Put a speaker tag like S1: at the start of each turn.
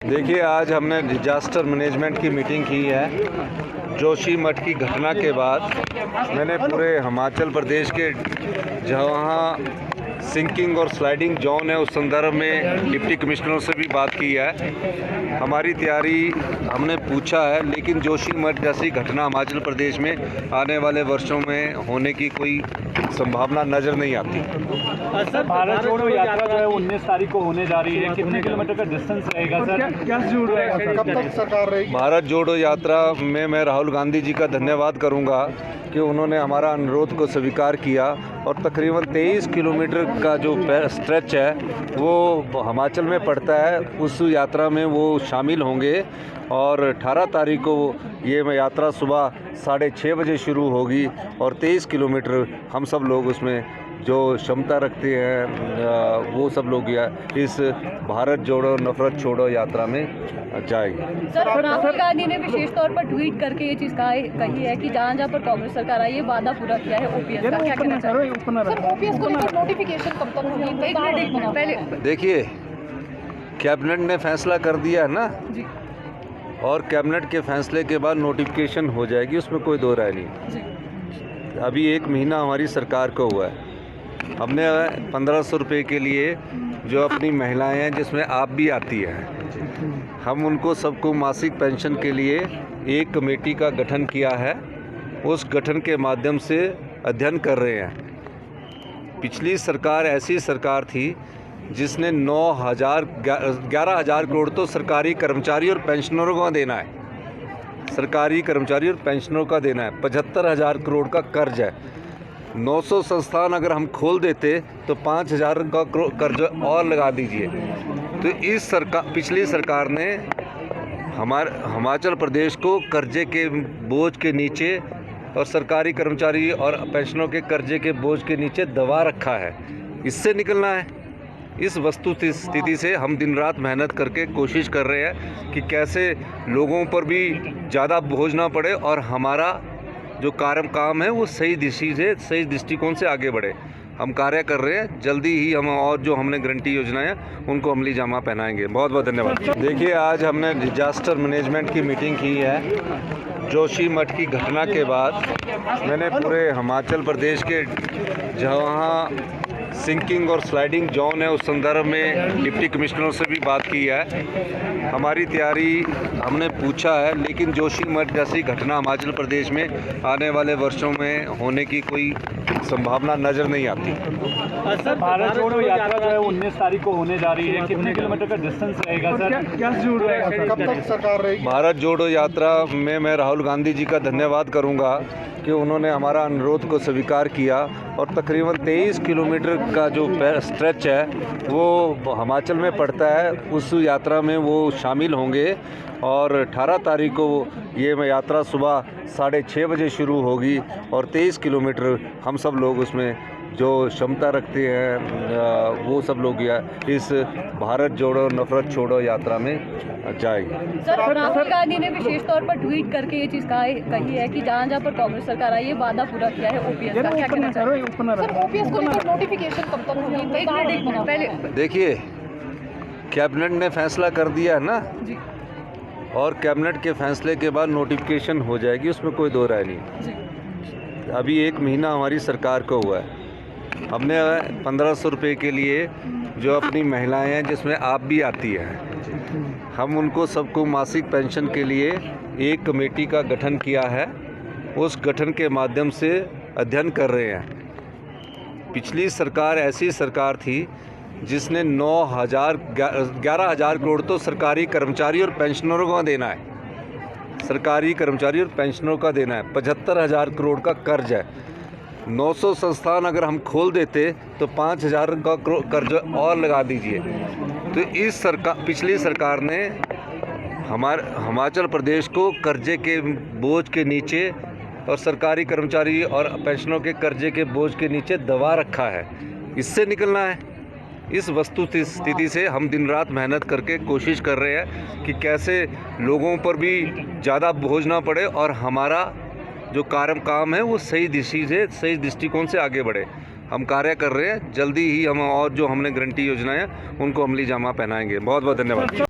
S1: देखिए, आज हमने डिजास्टर मैनेजमेंट की मीटिंग की है। जोशीमठ की घटना के बाद मैंने पूरे हिमाचल प्रदेश के जहाँ सिंकिंग और स्लाइडिंग जोन है उस संदर्भ में डिप्टी कमिश्नरों से भी बात की है। हमारी तैयारी हमने पूछा है, लेकिन जोशीमठ जैसी घटना हिमाचल प्रदेश में आने वाले वर्षों में होने की कोई संभावना नज़र नहीं आती।
S2: सर, भारत जोड़ो यात्रा जो है 19 तारीख को होने जा रही है, कितने किलोमीटर का डिस्टेंस रहेगा सर? क्या जुड़ रहेगा सर? कब तक सरकार रहेगी?
S1: भारत जोड़ो यात्रा में मैं राहुल गांधी जी का धन्यवाद करूंगा कि उन्होंने हमारा अनुरोध को स्वीकार किया और तकरीबन 23 किलोमीटर का जो स्ट्रेच है वो हिमाचल में पड़ता है, उस यात्रा में वो शामिल होंगे और 18 तारीख को ये यात्रा सुबह 6:30 बजे शुरू होगी और 23 किलोमीटर हम सब लोग उसमें जो क्षमता रखते हैं वो सब लोग इस भारत जोड़ो नफरत छोड़ो यात्रा में जाएंगे।
S3: सर, राहुल गांधी ने विशेष तौर पर ट्वीट करके ये चीज़ कही है कि जहाँ पर कांग्रेस सरकार आई है वादा पूरा किया है ओपीएस का। क्या कहना चाह रहे हैं? सर, ओपीएस को लेकर नोटिफिकेशन कब तक होगी? पहले
S1: देखिए, कैबिनेट ने फैसला कर दिया है ना
S3: जी,
S1: और कैबिनेट के फैसले के बाद नोटिफिकेशन हो जाएगी, उसमें कोई दो राय नहीं
S3: जी।
S1: अभी 1 महीना हमारी सरकार को हुआ है। हमने 1500 रुपये के लिए जो अपनी महिलाएं हैं जिसमें आप भी आती हैं, हम उनको सबको मासिक पेंशन के लिए एक कमेटी का गठन किया है। उस गठन के माध्यम से अध्ययन कर रहे हैं। पिछली सरकार ऐसी सरकार थी जिसने 11,000 करोड़ तो सरकारी कर्मचारी और पेंशनरों को देना है, सरकारी कर्मचारी और पेंशनरों का देना है। 75,000 करोड़ का कर्ज है। 900 संस्थान अगर हम खोल देते तो 5,000 का कर्ज और लगा दीजिए। तो इस पिछली सरकार ने हिमाचल प्रदेश को कर्जे के बोझ के नीचे और सरकारी कर्मचारी और पेंशनों के कर्जे के बोझ के नीचे दबा रखा है। इससे निकलना है। इस वस्तु स्थिति से हम दिन रात मेहनत करके कोशिश कर रहे हैं कि कैसे लोगों पर भी ज़्यादा बोझ ना पड़े और हमारा जो काम है वो सही दृष्टिकोण से आगे बढ़े। हम कार्य कर रहे हैं। जल्दी ही हम और जो हमने गारंटी योजनाएं हैं उनको अमली जामा पहनाएंगे। बहुत बहुत धन्यवाद। देखिए, आज हमने डिजास्टर मैनेजमेंट की मीटिंग की है। जोशीमठ की घटना के बाद मैंने पूरे हिमाचल प्रदेश के जहाँ सिंकिंग और स्लाइडिंग जोन है उस संदर्भ में डिप्टी कमिश्नरों से भी बात की है। हमारी तैयारी हमने पूछा है, लेकिन जोशीमठ जैसी घटना हिमाचल प्रदेश में आने वाले वर्षों में होने की कोई संभावना नज़र नहीं आती।
S2: सर, भारत जोड़ो यात्रा जो है 19 तारीख को होने जा रही है, कितने किलोमीटर का डिस्टेंस रहेगा सर? क्या जुड़ रहेगा सर? कब तक सरकार रहेगी?
S1: भारत जोड़ो यात्रा में मैं राहुल गांधी जी का धन्यवाद करूंगा कि उन्होंने हमारा अनुरोध को स्वीकार किया और तकरीबन 23 किलोमीटर का जो स्ट्रेच है वो हिमाचल में पड़ता है, उस यात्रा में वो शामिल होंगे और 18 तारीख को ये यात्रा सुबह 6:30 बजे शुरू होगी और 23 किलोमीटर हम सब लोग उसमें जो क्षमता रखते हैं वो सब लोग इस भारत जोड़ो नफरत छोड़ो यात्रा में जाएंगे।
S3: सर, राहुल गांधी ने विशेष तौर पर ट्वीट करके ये चीज़ कही है कि जहाँ पर कांग्रेस सरकार आई है वादा पूरा किया है ओपीएस का। क्या कहना चाह रहे हैं? सर, ओपीएस को लेकर नोटिफिकेशन कब तक होगी? पहले
S1: देखिए, कैबिनेट ने फैसला कर दिया है ना
S3: जी,
S1: और कैबिनेट के फैसले के बाद नोटिफिकेशन हो जाएगी, उसमें कोई दो राय नहीं
S3: जी।
S1: अभी 1 महीना हमारी सरकार को हुआ है। हमने 1500 रुपये के लिए जो अपनी महिलाएं हैं जिसमें आप भी आती हैं, हम उनको सबको मासिक पेंशन के लिए एक कमेटी का गठन किया है। उस गठन के माध्यम से अध्ययन कर रहे हैं। पिछली सरकार ऐसी सरकार थी जिसने 11,000 करोड़ तो सरकारी कर्मचारी और पेंशनरों को देना है, सरकारी कर्मचारी और पेंशनरों का देना है। 75,000 करोड़ का कर्ज है। 900 संस्थान अगर हम खोल देते तो 5,000 का कर्ज और लगा दीजिए। तो इस पिछली सरकार ने हिमाचल प्रदेश को कर्जे के बोझ के नीचे और सरकारी कर्मचारी और पेंशनों के कर्जे के बोझ के नीचे दबा रखा है। इससे निकलना है। इस वस्तु स्थिति से हम दिन रात मेहनत करके कोशिश कर रहे हैं कि कैसे लोगों पर भी ज़्यादा बोझ ना पड़े और हमारा जो काम है वो सही दृष्टिकोण से आगे बढ़े। हम कार्य कर रहे हैं। जल्दी ही हम और जो हमने गारंटी योजनाएं हैं उनको अमली जामा पहनाएंगे। बहुत बहुत धन्यवाद।